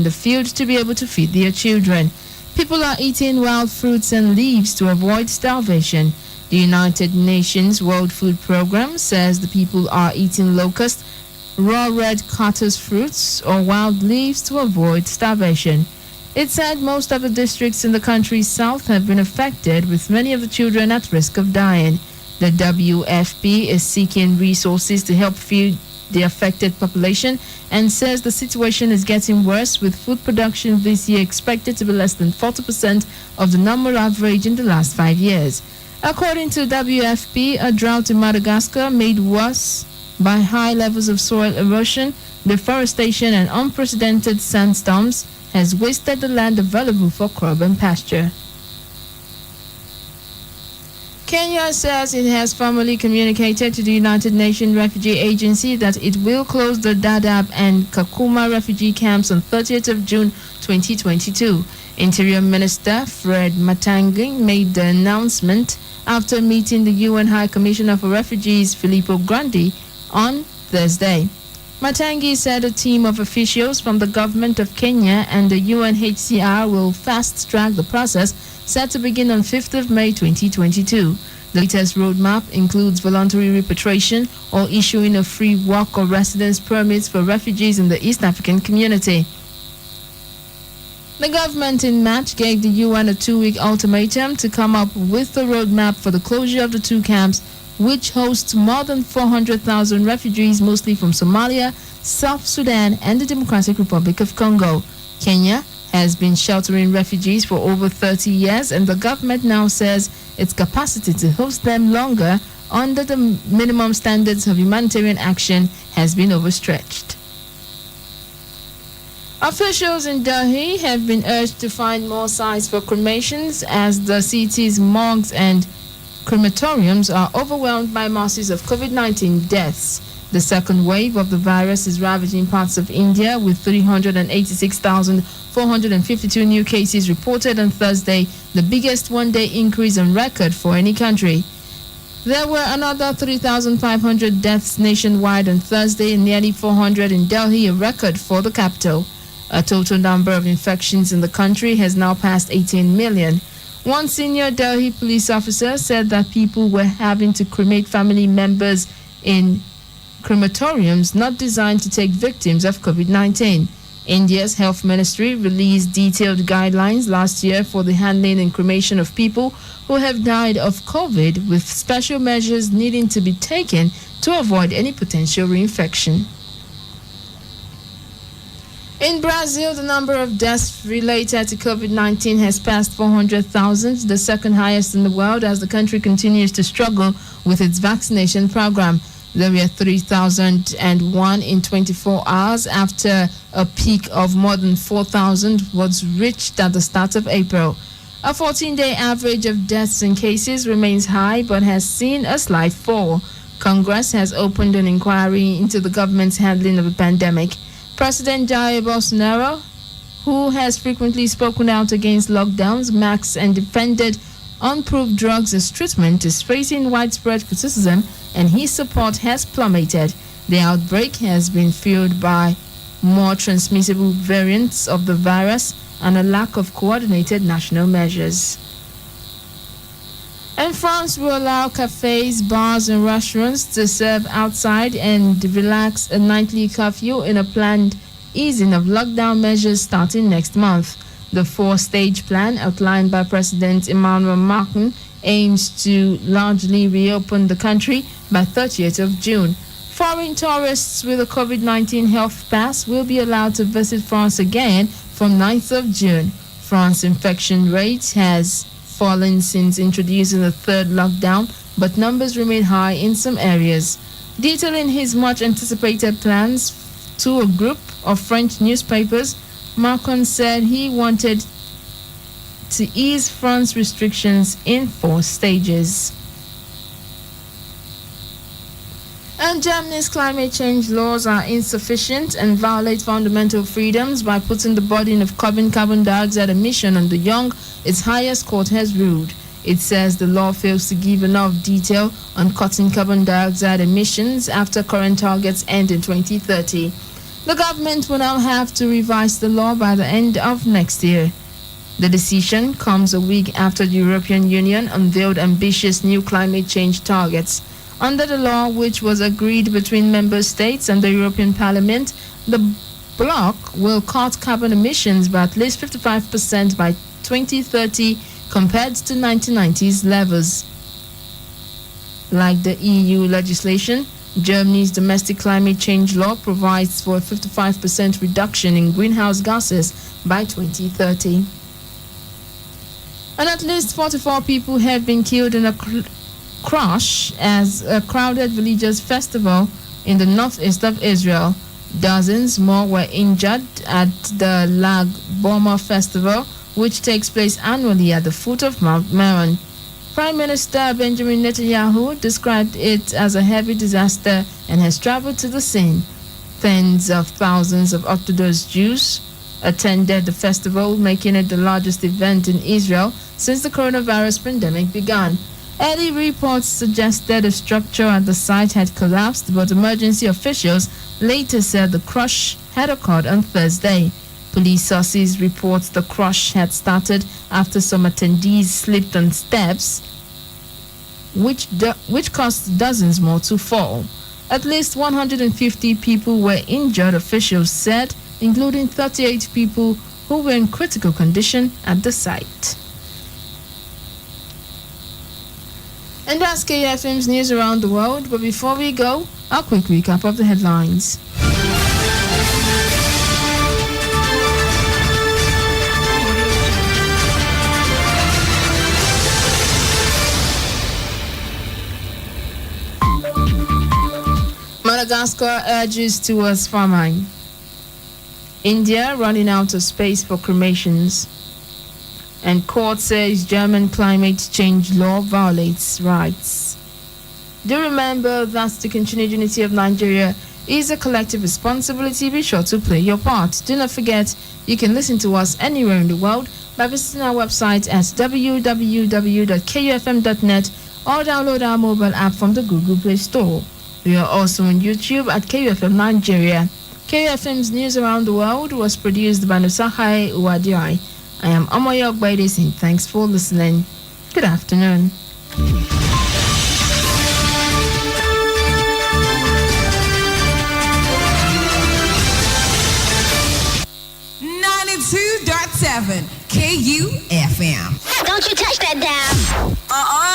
the field to be able to feed their children. People are eating wild fruits and leaves to avoid starvation. The United Nations World Food Programme says the people are eating locust, raw red cactus fruits, or wild leaves to avoid starvation. It said most of the districts in the country's south have been affected, with many of the children at risk of dying. The WFP is seeking resources to help feed the affected population and says the situation is getting worse, with food production this year expected to be less than 40% of the normal average in the last 5 years. According to WFP, a drought in Madagascar made worse by high levels of soil erosion, deforestation, and unprecedented sandstorms has wasted the land available for crop and pasture. Kenya says it has formally communicated to the United Nations Refugee Agency that it will close the Dadaab and Kakuma refugee camps on 30th of June 2022. Interior Minister Fred Matiang'i made the announcement after meeting the UN High Commissioner for Refugees Filippo Grandi on Thursday. Matiang'i said a team of officials from the government of Kenya and the UNHCR will fast-track the process set to begin on 5th of May 2022. The latest roadmap includes voluntary repatriation or issuing of free work or residence permits for refugees in the East African community. The government in March gave the UN a 2-week ultimatum to come up with a roadmap for the closure of the two camps, which hosts more than 400,000 refugees, mostly from Somalia, South Sudan, and the Democratic Republic of Congo. Kenya has been sheltering refugees for over 30 years, and the government now says its capacity to host them longer under the minimum standards of humanitarian action has been overstretched. Officials in Delhi have been urged to find more sites for cremations as the city's morgues and crematoriums are overwhelmed by masses of COVID-19 deaths. The second wave of the virus is ravaging parts of India, with 386,452 new cases reported on Thursday, the biggest one-day increase on record for any country. There were another 3,500 deaths nationwide on Thursday and nearly 400 in Delhi, a record for the capital. A total number of infections in the country has now passed 18 million. One senior Delhi police officer said that people were having to cremate family members in crematoriums not designed to take victims of COVID-19. India's health ministry released detailed guidelines last year for the handling and cremation of people who have died of COVID, with special measures needing to be taken to avoid any potential reinfection. In Brazil, the number of deaths related to COVID-19 has passed 400,000, the second highest in the world, as the country continues to struggle with its vaccination program. There were 3,001 in 24 hours after a peak of more than 4,000 was reached at the start of April. A 14-day average of deaths and cases remains high but has seen a slight fall. Congress has opened an inquiry into the government's handling of the pandemic. President Jair Bolsonaro, who has frequently spoken out against lockdowns, masks, and defended unproved drugs as treatment, is facing widespread criticism, and his support has plummeted. The outbreak has been fueled by more transmissible variants of the virus and a lack of coordinated national measures. And France will allow cafes, bars, and restaurants to serve outside and relax a nightly curfew in a planned easing of lockdown measures starting next month. The 4-stage plan outlined by President Emmanuel Macron aims to largely reopen the country by 30th of June. Foreign tourists with a COVID-19 health pass will be allowed to visit France again from 9th of June. France's infection rate has fallen since introducing the third lockdown, but numbers remain high in some areas. Detailing his much-anticipated plans to a group of French newspapers, Macron said he wanted to ease France's restrictions in 4 stages. And Germany's climate change laws are insufficient and violate fundamental freedoms by putting the burden of carbon dioxide emission on the young, its highest court has ruled. It says the law fails to give enough detail on cutting carbon dioxide emissions after current targets end in 2030. The government will now have to revise the law by the end of next year. The decision comes a week after the European Union unveiled ambitious new climate change targets. Under the law, which was agreed between member states and the European Parliament, the bloc will cut carbon emissions by at least 55% by 2030 compared to 1990s levels. Like the EU legislation, Germany's domestic climate change law provides for a 55% reduction in greenhouse gases by 2030. And at least 44 people have been killed in a crash as a crowded religious festival in the northeast of Israel. Dozens more were injured at the Lag Boma festival, which takes place annually at the foot of Mount Meron. Prime Minister Benjamin Netanyahu described it as a heavy disaster and has traveled to the scene. Tens of thousands of Orthodox Jews attended the festival, making it the largest event in Israel since the coronavirus pandemic began. Early reports suggested the structure at the site had collapsed, but emergency officials later said the crash had occurred on Thursday. Police sources report the crash had started after some attendees slipped on steps, which caused dozens more to fall. At least 150 people were injured, officials said, including 38 people who were in critical condition at the site. And that's KFM's news around the world. But before we go, a quick recap of the headlines. Madagascar urges towards famine. India running out of space for cremations. And court says German climate change law violates rights. Do remember that the continued unity of Nigeria is a collective responsibility. Be sure to play your part. Do not forget, you can listen to us anywhere in the world by visiting our website at www.kufm.net or download our mobile app from the Google Play Store. We are also on YouTube at KUFM Nigeria. KUFM's News Around the World was produced by Nusahai Uwadiai. I am Amoyo Ogbaide saying thanks for listening. Good afternoon. 92.7 KUFM.